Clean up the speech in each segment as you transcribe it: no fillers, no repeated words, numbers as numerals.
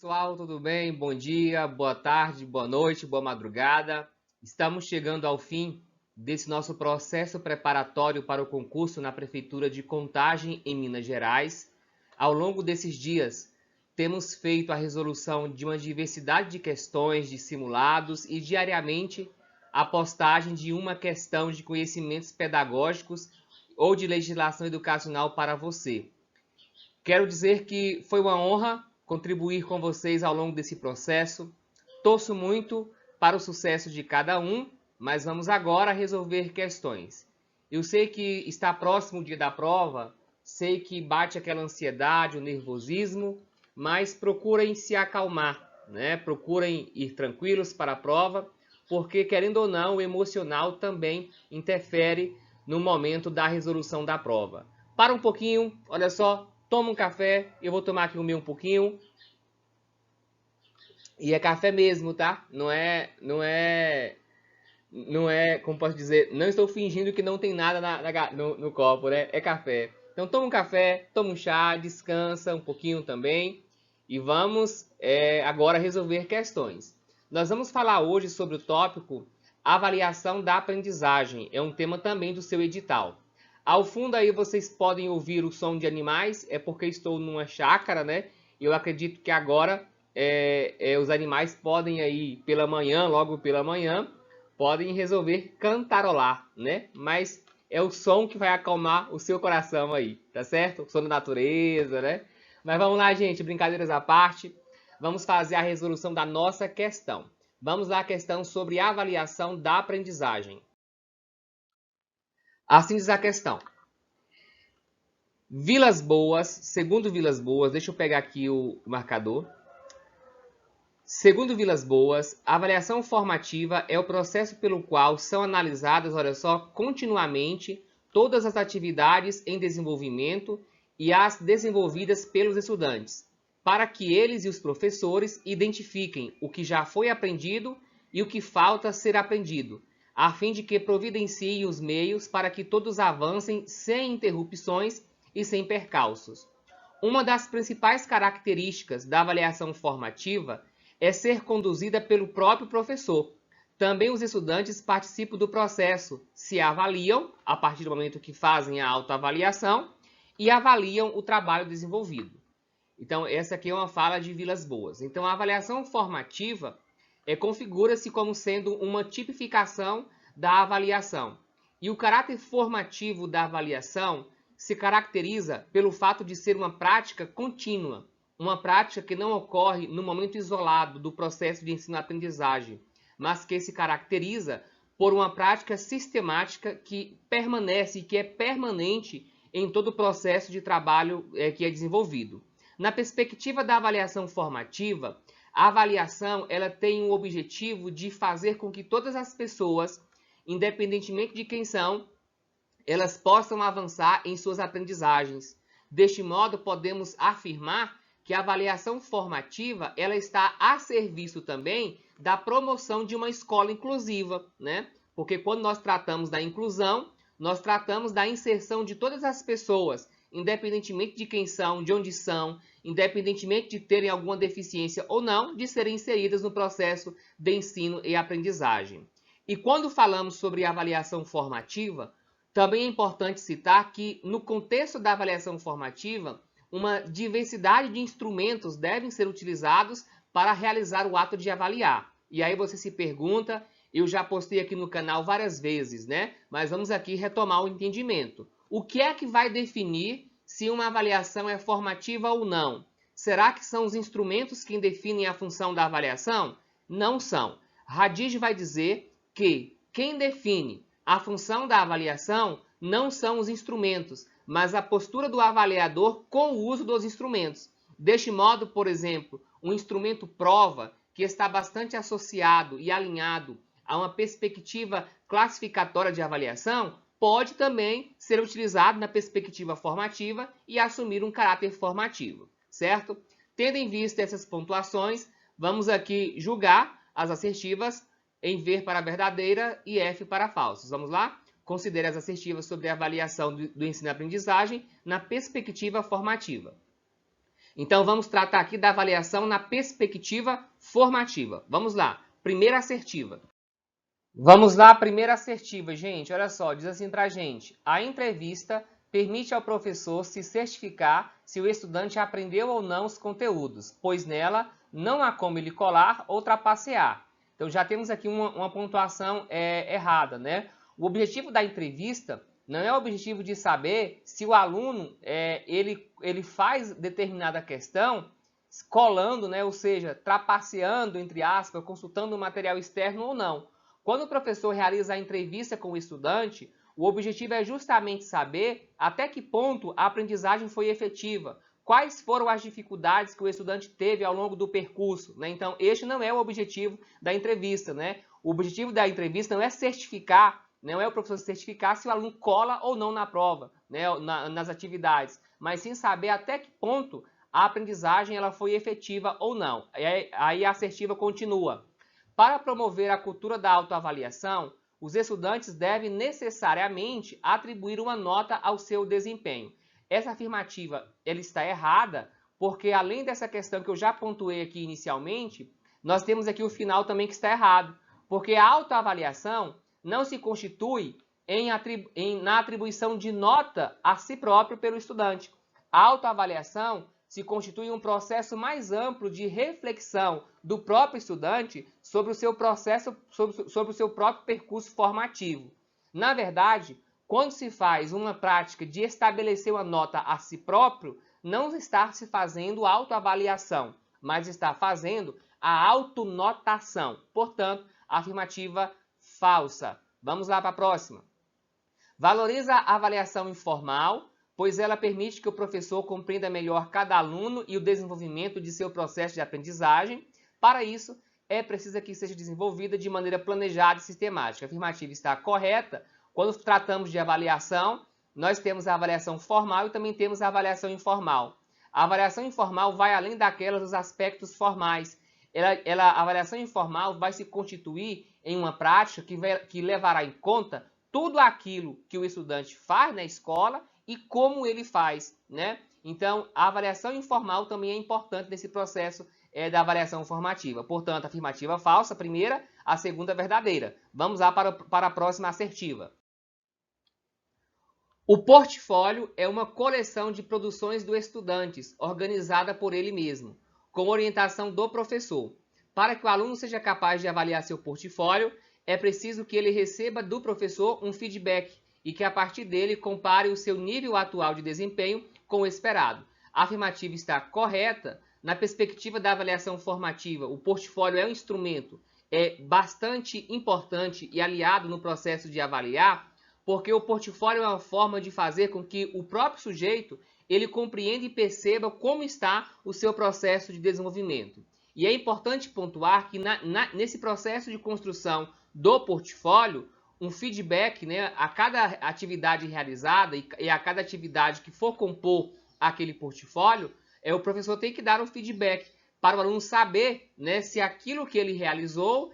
pessoal, tudo bem? Bom dia, boa tarde, boa noite, boa madrugada. Estamos chegando ao fim desse nosso processo preparatório para o concurso na Prefeitura de Contagem, em Minas Gerais. Ao longo desses dias, temos feito a resolução de uma diversidade de questões, de simulados e diariamente a postagem de uma questão de conhecimentos pedagógicos ou de legislação educacional para você. Quero dizer que foi uma honra contribuir com vocês ao longo desse processo. Torço muito para o sucesso de cada um, mas vamos agora resolver questões. Eu sei que está próximo o dia da prova, sei que bate aquela ansiedade, o nervosismo, mas procurem se acalmar, né? Procurem ir tranquilos para a prova, porque querendo ou não, o emocional também interfere no momento da resolução da prova. Para um pouquinho, olha só, toma um café, eu vou tomar aqui o meu um pouquinho. E é café mesmo, tá? Não é, como posso dizer, não estou fingindo que não tem nada no copo, né? É café. Então toma um café, toma um chá, descansa um pouquinho também. E vamos agora resolver questões. Nós vamos falar hoje sobre o tópico avaliação da aprendizagem. É um tema também do seu edital. Ao fundo aí vocês podem ouvir o som de animais, é porque estou numa chácara, né? E eu acredito que agora os animais podem aí pela manhã, logo pela manhã, podem resolver cantarolar, né? Mas é o som que vai acalmar o seu coração aí, tá certo? O som da natureza, né? Mas vamos lá, gente, brincadeiras à parte. Vamos fazer a resolução da nossa questão. Vamos lá à questão sobre avaliação da aprendizagem. Assim diz a questão. Vilas Boas, segundo Vilas Boas, deixa eu pegar aqui o marcador. Segundo Vilas Boas, a avaliação formativa é o processo pelo qual são analisadas, olha só, continuamente todas as atividades em desenvolvimento e as desenvolvidas pelos estudantes, para que eles e os professores identifiquem o que já foi aprendido e o que falta ser aprendido, a fim de que providenciem os meios para que todos avancem sem interrupções e sem percalços. Uma das principais características da avaliação formativa é ser conduzida pelo próprio professor. Também os estudantes participam do processo, se avaliam a partir do momento que fazem a autoavaliação e avaliam o trabalho desenvolvido. Então, essa aqui é uma fala de Vilas Boas. Então, a avaliação formativa configura-se como sendo uma tipificação da avaliação. E o caráter formativo da avaliação se caracteriza pelo fato de ser uma prática contínua, uma prática que não ocorre no momento isolado do processo de ensino-aprendizagem, mas que se caracteriza por uma prática sistemática que permanece e que é permanente em todo o processo de trabalho que é desenvolvido. Na perspectiva da avaliação formativa, a avaliação ela tem o objetivo de fazer com que todas as pessoas, independentemente de quem são, elas possam avançar em suas aprendizagens. Deste modo, podemos afirmar que a avaliação formativa ela está a serviço também da promoção de uma escola inclusiva, né? Porque quando nós tratamos da inclusão, nós tratamos da inserção de todas as pessoas, independentemente de quem são, de onde são, independentemente de terem alguma deficiência ou não, de serem inseridas no processo de ensino e aprendizagem. E quando falamos sobre avaliação formativa, também é importante citar que, no contexto da avaliação formativa, uma diversidade de instrumentos devem ser utilizados para realizar o ato de avaliar. E aí você se pergunta, eu já postei aqui no canal várias vezes, né? Mas vamos aqui retomar o entendimento. O que é que vai definir se uma avaliação é formativa ou não? Será que são os instrumentos que definem a função da avaliação? Não são. Radij vai dizer que quem define a função da avaliação não são os instrumentos, mas a postura do avaliador com o uso dos instrumentos. Deste modo, por exemplo, um instrumento prova, que está bastante associado e alinhado a uma perspectiva classificatória de avaliação, pode também ser utilizado na perspectiva formativa e assumir um caráter formativo, certo? Tendo em vista essas pontuações, vamos aqui julgar as assertivas em ver para verdadeira e F para falsos. Vamos lá? Considere as assertivas sobre a avaliação do ensino e aprendizagem na perspectiva formativa. Então, vamos tratar aqui da avaliação na perspectiva formativa. Vamos lá. Primeira assertiva. Vamos lá, primeira assertiva, gente. Olha só, diz assim pra gente. A entrevista permite ao professor se certificar se o estudante aprendeu ou não os conteúdos, pois nela não há como ele colar ou trapacear. Então, já temos aqui uma pontuação errada, né? O objetivo da entrevista não é o objetivo de saber se o aluno ele faz determinada questão colando, né? Ou seja, trapaceando, entre aspas, consultando o material externo ou não. Quando o professor realiza a entrevista com o estudante, o objetivo é justamente saber até que ponto a aprendizagem foi efetiva, quais foram as dificuldades que o estudante teve ao longo do percurso, né? Então, este não é o objetivo da entrevista, né? O objetivo da entrevista não é certificar, não é o professor certificar se o aluno cola ou não na prova, né? Nas atividades, mas sim saber até que ponto a aprendizagem ela foi efetiva ou não. Aí a assertiva continua. Para promover a cultura da autoavaliação, os estudantes devem necessariamente atribuir uma nota ao seu desempenho. Essa afirmativa ela está errada, porque além dessa questão que eu já pontuei aqui inicialmente, nós temos aqui o final também que está errado, porque a autoavaliação não se constitui na atribuição de nota a si próprio pelo estudante. A autoavaliação se constitui um processo mais amplo de reflexão do próprio estudante sobre o seu processo, sobre o seu próprio percurso formativo. Na verdade, quando se faz uma prática de estabelecer uma nota a si próprio, não está se fazendo autoavaliação, mas está fazendo a autonotação. Portanto, afirmativa falsa. Vamos lá para a próxima. Valoriza a avaliação informal, pois ela permite que o professor compreenda melhor cada aluno e o desenvolvimento de seu processo de aprendizagem. Para isso, é preciso que seja desenvolvida de maneira planejada e sistemática. A afirmativa está correta. Quando tratamos de avaliação, nós temos a avaliação formal e também temos a avaliação informal. A avaliação informal vai além daquelas dos aspectos formais. A avaliação informal vai se constituir em uma prática que levará em conta tudo aquilo que o estudante faz na escola e como ele faz, né? Então, a avaliação informal também é importante nesse processo da avaliação formativa. Portanto, a afirmativa falsa, a primeira, a segunda verdadeira. Vamos lá para a próxima assertiva. O portfólio é uma coleção de produções do estudante, organizada por ele mesmo, com orientação do professor. Para que o aluno seja capaz de avaliar seu portfólio, é preciso que ele receba do professor um feedback e que a partir dele compare o seu nível atual de desempenho com o esperado. A afirmativa está correta. Na perspectiva da avaliação formativa, o portfólio é um instrumento bastante importante e aliado no processo de avaliar, porque o portfólio é uma forma de fazer com que o próprio sujeito ele compreenda e perceba como está o seu processo de desenvolvimento. E é importante pontuar que nesse processo de construção do portfólio, um feedback, né, a cada atividade realizada e a cada atividade que for compor aquele portfólio, o professor tem que dar um feedback para o aluno saber, né, se aquilo que ele realizou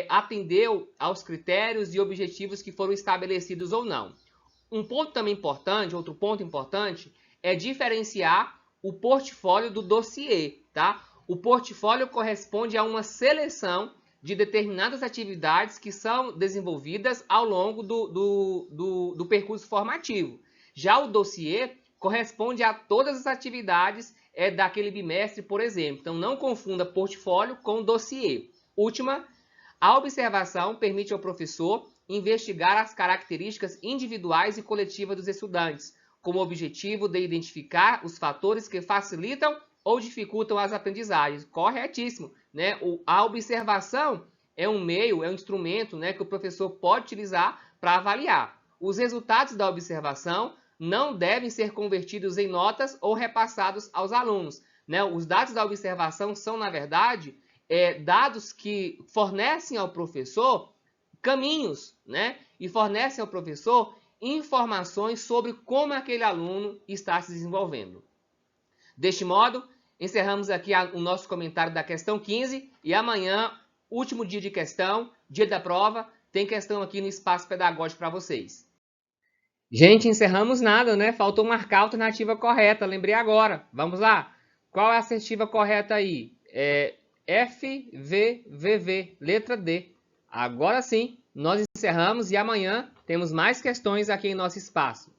atendeu aos critérios e objetivos que foram estabelecidos ou não. Um ponto também importante, outro ponto importante, é diferenciar o portfólio do dossiê, tá? O portfólio corresponde a uma seleção de determinadas atividades que são desenvolvidas ao longo do percurso formativo. Já o dossiê corresponde a todas as atividades daquele bimestre, por exemplo. Então, não confunda portfólio com dossiê. Última, a observação permite ao professor investigar as características individuais e coletivas dos estudantes, com o objetivo de identificar os fatores que facilitam ou dificultam as aprendizagens. Corretíssimo, né? A observação é um meio, é um instrumento, né, que o professor pode utilizar para avaliar. Os resultados da observação não devem ser convertidos em notas ou repassados aos alunos, né? Os dados da observação são, na verdade, dados que fornecem ao professor caminhos, né? E fornecem ao professor informações sobre como aquele aluno está se desenvolvendo. Deste modo, encerramos aqui o nosso comentário da questão 15 e amanhã, último dia de questão, dia da prova, tem questão aqui no espaço pedagógico para vocês. Gente, encerramos nada, né? Faltou marcar a alternativa correta, lembrei agora. Vamos lá. Qual é a assertiva correta aí? É FVVV, letra D. Agora sim, nós encerramos e amanhã temos mais questões aqui em nosso espaço.